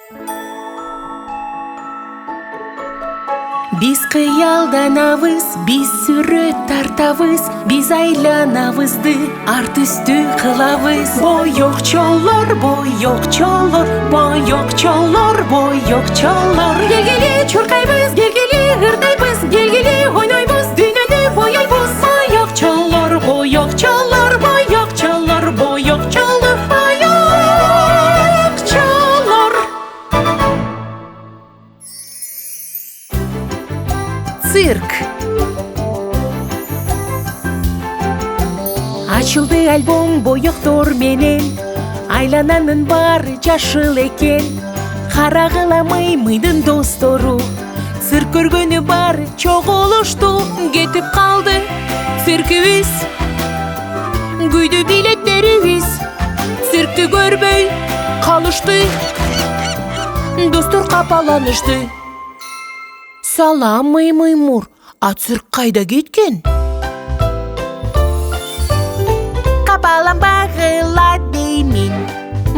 Биз кыялданабыз, биз сүрөт тартабыз, биз айланабызды арт үстү кылабыз. Боёкчолор, боёкчолор, боёкчолор, боёкчолор. Келгиле чуркайбыз, келгиле ырдайбыз, келгиле ойнойбуз, дүйнөнү боёйбуз. Боёкчолор, боёкчолор, боёкчолор, боёкчолор, боёкчолор. Цирк. Ачылды альбом боёктор менен, айлананын баары жашыл экен. Карагыламый мыйдын достору, цирк көргөнү баары чогулушту. Кетип калды циркибиз, күйдү билеттерибиз. Циркти көрбөй калышты, достор капаланышты. Салам Маймур, а цирк кайда кеткен? Капаланбагыла деймин,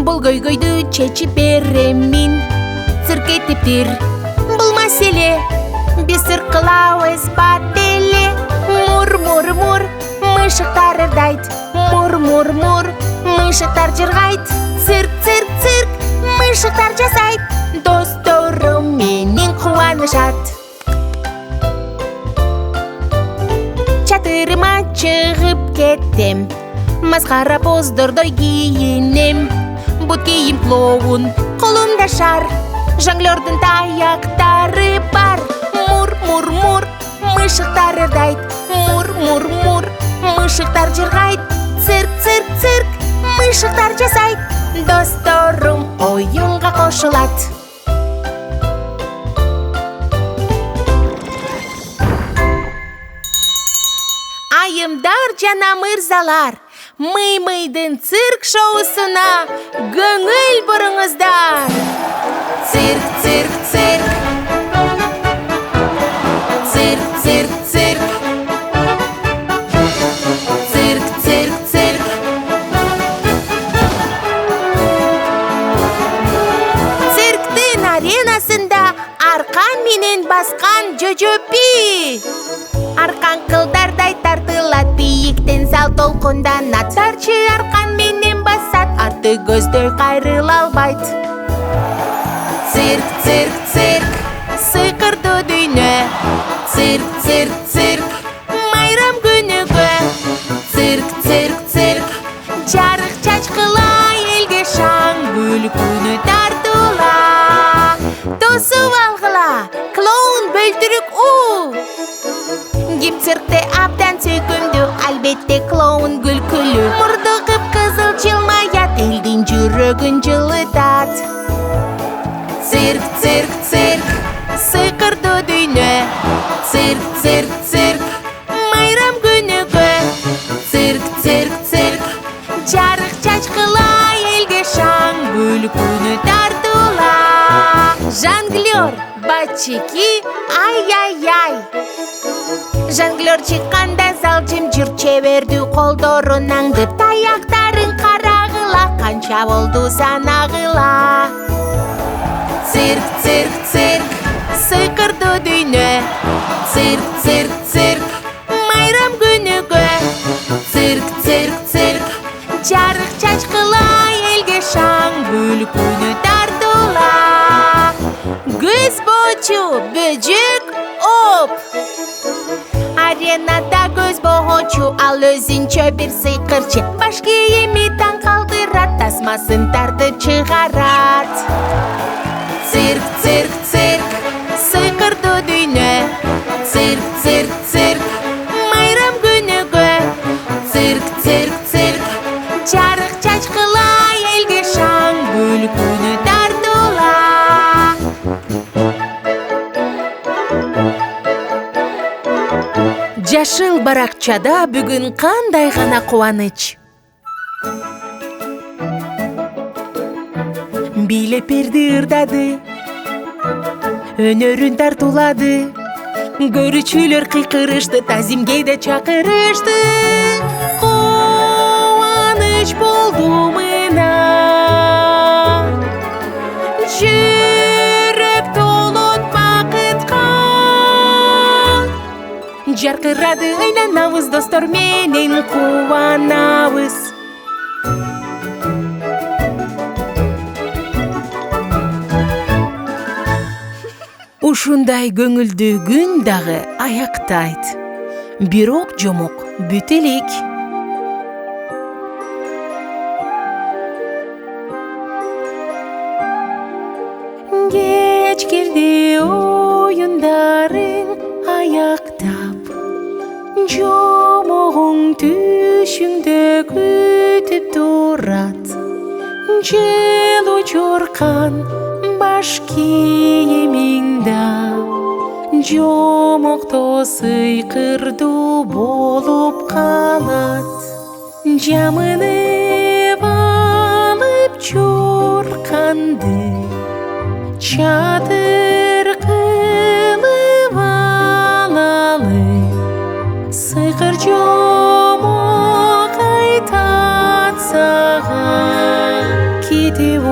бул көйгөйдү чечип беремин. Цирк кетиптир, бул маселе, биз цирк кылабыз бат эле. Мур, мур, мур, мышыктар ырдайт. Мур, мур, мур, мышыктар жыргайт. Цирк, цирк, цирк, мышыктар жасайт. Досторум менен кубанышат. Чатырыма чыгып кеттим, маскара поздордой кийинем. Бут кийим клоун, колумда шар, жонглёрдун таяктары бар. Мур, мур, мур, мышыктар ырдайт. Мур, мур, мур, мышыктар жыргайт. Цирк, цирк, цирк, мышыктар жасайт. Досторум оюнга кошулат. Айымдар жана мырзалар, Мый-мыйдын цирк шоусуна көңүл буруңуздар. Цирк, цирк, цирк. Цирк, цирк, цирк. Цирк, цирк, цирк. Цирктин аренасында аркан менен баскан жөжөпи. Аркан кылдардай тартылат, бийиктен зал толкунданат. Тарчы аркан менен басат, арты көздөй кайрыла албайт. Цирк, цирк, цирк, сыйкырдуу дүйнө. Цирк, цирк, цирк, майрам күнүгө. Цирк, цирк, цирк, жарык чачкыла элге шаң, күлкүнү тартуула. Тосуп алгыла, клоун бөлтүрүк у. Ким циркте абдан сүйкүмдүү, албетте клоун күлкүлүү. Мурду кып-кызыл жылмаят, элдин жүрөгүн жылытат. Цирк, цирк, цирк, сыйкырдуу дүйнө. Цирк, цирк, цирк, майрам күнүгө. Цирк, цирк, цирк, жарык чачкыла элге шаң, күлкүнү тартуула. Жонглёр, бачеки, ай-яй-яй. Жонглёр чыкканда зал жымжырт, чебердүү колдорун аңдып. Таяктарын карагыла, канча болду санагыла. Цирк, цирк, цирк, сыйкырдуу дүйнө. Цирк, цирк, цирк, майрам күнүгө. Цирк, цирк, цирк, жарык чачкыла элге шаң, күлкүнү тартуула. Көз боочу бөжөк оп. Аренада көз боочу, ал өзүнчө бир сыйкырчы. Баш кийими таң калтырат, тасмасын тартып чыгарат. Цирк, цирк, цирк, сыйкырдуу дүйнө. Цирк, цирк, цирк, майрам күнүгө. Цирк, цирк, цирк, жарык чачкыла элге шаң, күлкүнү тартуула. Жашыл баракчада бүгүн кандай гана кубаныч. Билепирди ырдады, өнөрүн тартуулады. Көрүүчүлөр кыйкырышты, тазимге да чакырышты. Кубаныч болду мына. сайкырады айланабыз достор менен кубанабыз. Ушундай көңүлдүү күн дагы аяктайт. Бирок жомок бүт элек. Кеч кирди оюндарың аяктап, жомогуң түшүңдө күтүп турат. Жел учуркан баш кийимиңда, жомокто сыйкырдуу болуп калат. Жамынып алып чурканды, чатыр кылып алалы. Сыйкыр жомок айтат сага, кетип